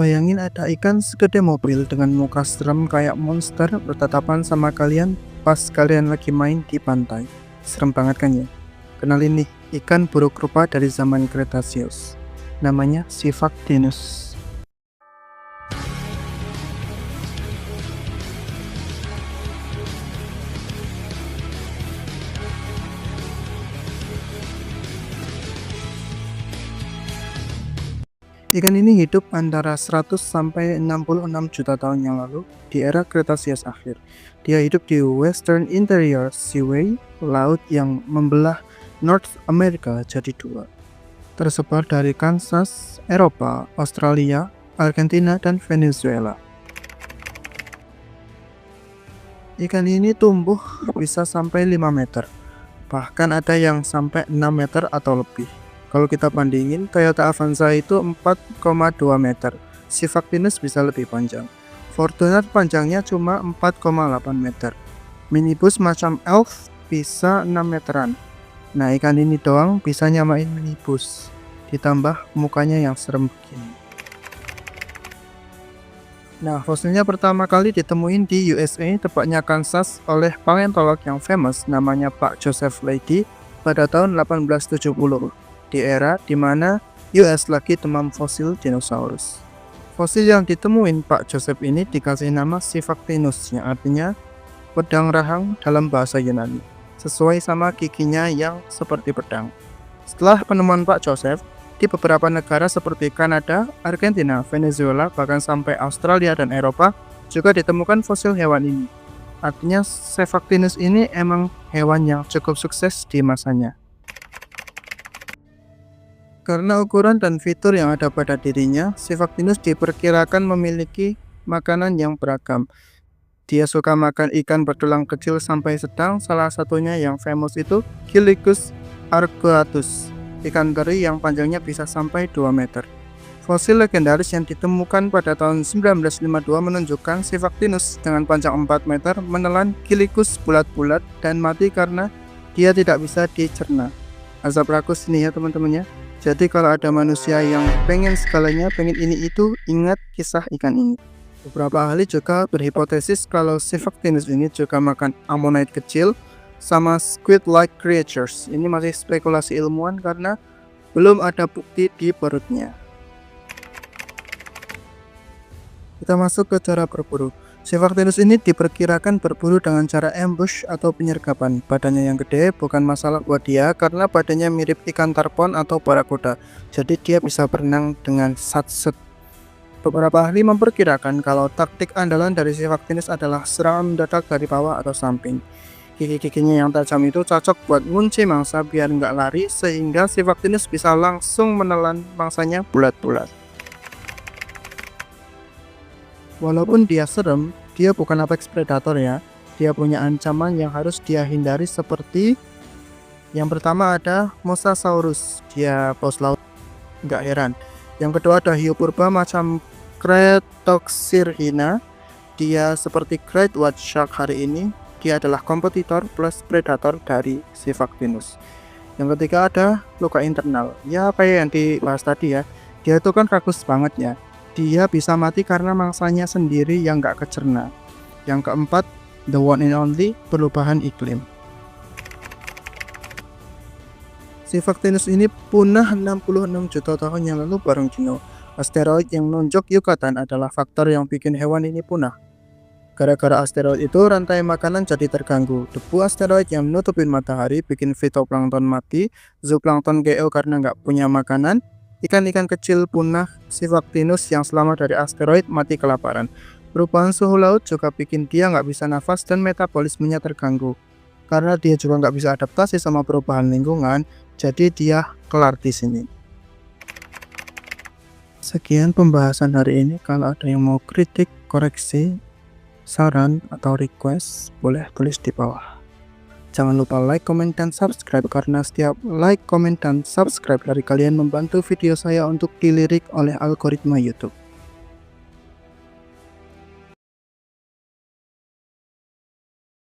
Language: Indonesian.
Bayangin ada ikan segede mobil dengan muka serem kayak monster bertatapan sama kalian pas kalian lagi main di pantai. Serem banget kan ya? Kenalin nih, ikan buruk rupa dari zaman Cretaceous. Namanya Sifactinus. Ikan ini hidup antara 100 sampai 66 juta tahun yang lalu di era Cretaceous akhir. Dia hidup di Western Interior Seaway, laut yang membelah North America jadi dua. Tersebar dari Kansas, Eropa, Australia, Argentina, dan Venezuela. Ikan ini tumbuh bisa sampai 5 meter. Bahkan ada yang sampai 6 meter atau lebih. Kalau kita bandingin, Toyota Avanza itu 4,2 meter. Sifactinus bisa lebih panjang. Fortuner panjangnya cuma 4,8 meter. Minibus macam Elf bisa 6 meteran. Nah, ikan ini doang bisa nyamain minibus. Ditambah mukanya yang serem begini. Nah, fosilnya pertama kali ditemuin di USA, tepatnya Kansas, oleh paleontolog yang famous namanya Pak Joseph Leidy pada tahun 1870. Di era di mana US lagi demam fosil dinosaurus. Fosil yang ditemuin Pak Joseph ini dikasih nama Sifactinus, yang artinya pedang rahang dalam bahasa Yunani, sesuai sama giginya yang seperti pedang. Setelah penemuan Pak Joseph, di beberapa negara seperti Kanada, Argentina, Venezuela, bahkan sampai Australia dan Eropa juga ditemukan fosil hewan ini. Artinya Sifactinus ini emang hewan yang cukup sukses di masanya. Karena ukuran dan fitur yang ada pada dirinya, Sifactinus diperkirakan memiliki makanan yang beragam. Dia suka makan ikan bertulang kecil sampai sedang, salah satunya yang famous itu Chilicus arcuatus, ikan teri yang panjangnya bisa sampai 2 meter. Fosil legendaris yang ditemukan pada tahun 1952 menunjukkan Sifactinus dengan panjang 4 meter menelan Chilicus bulat-bulat dan mati karena dia tidak bisa dicerna. Azab rakus ini ya teman-teman ya. Jadi kalau ada manusia yang pengen segalanya, pengen ini itu, ingat kisah ikan ini. Beberapa ahli juga berhipotesis kalau Sifactinus ini juga makan ammonite kecil sama squid-like creatures. Ini masih spekulasi ilmuwan karena belum ada bukti di perutnya. Kita masuk ke cara berburu. Sifactinus ini diperkirakan berburu dengan cara ambush atau penyergapan. Badannya yang gede bukan masalah buat dia karena badannya mirip ikan tarpon atau barakuda. Jadi dia bisa berenang dengan satset. Beberapa ahli memperkirakan kalau taktik andalan dari Sifactinus adalah serangan mendadak dari bawah atau samping. Gigi-giginya yang tajam itu cocok buat ngunci mangsa biar nggak lari, sehingga Sifactinus bisa langsung menelan mangsanya bulat-bulat. Walaupun dia serem, dia bukan apex predator ya. Dia punya ancaman yang harus dia hindari seperti yang pertama ada Mosasaurus, dia paus laut, nggak heran. Yang kedua ada hiu purba macam Cretoxyrhina, dia seperti Great White Shark hari ini. Dia adalah kompetitor plus predator dari Sifactinus. Yang ketiga ada luka internal, ya kayak yang dibahas tadi ya. Dia itu kan rakus banget ya. Dia bisa mati karena mangsanya sendiri yang gak kecerna. Yang keempat, the one and only, perubahan iklim. Sifactinus ini punah 66 juta tahun yang lalu bareng dino. Asteroid yang nonjok Yucatan adalah faktor yang bikin hewan ini punah. Gara-gara asteroid itu, rantai makanan jadi terganggu. Debu asteroid yang menutupin matahari bikin fitoplankton mati, zooplankton GO karena gak punya makanan, ikan-ikan kecil punah, Sifactinus yang selamat dari asteroid mati kelaparan. Perubahan suhu laut juga bikin dia nggak bisa nafas dan metabolismenya terganggu. Karena dia juga nggak bisa adaptasi sama perubahan lingkungan, jadi dia kelar di sini. Sekian pembahasan hari ini. Kalau ada yang mau kritik, koreksi, saran, atau request, boleh tulis di bawah. Jangan lupa like, comment, dan subscribe karena setiap like, comment, dan subscribe dari kalian membantu video saya untuk dilirik oleh algoritma YouTube.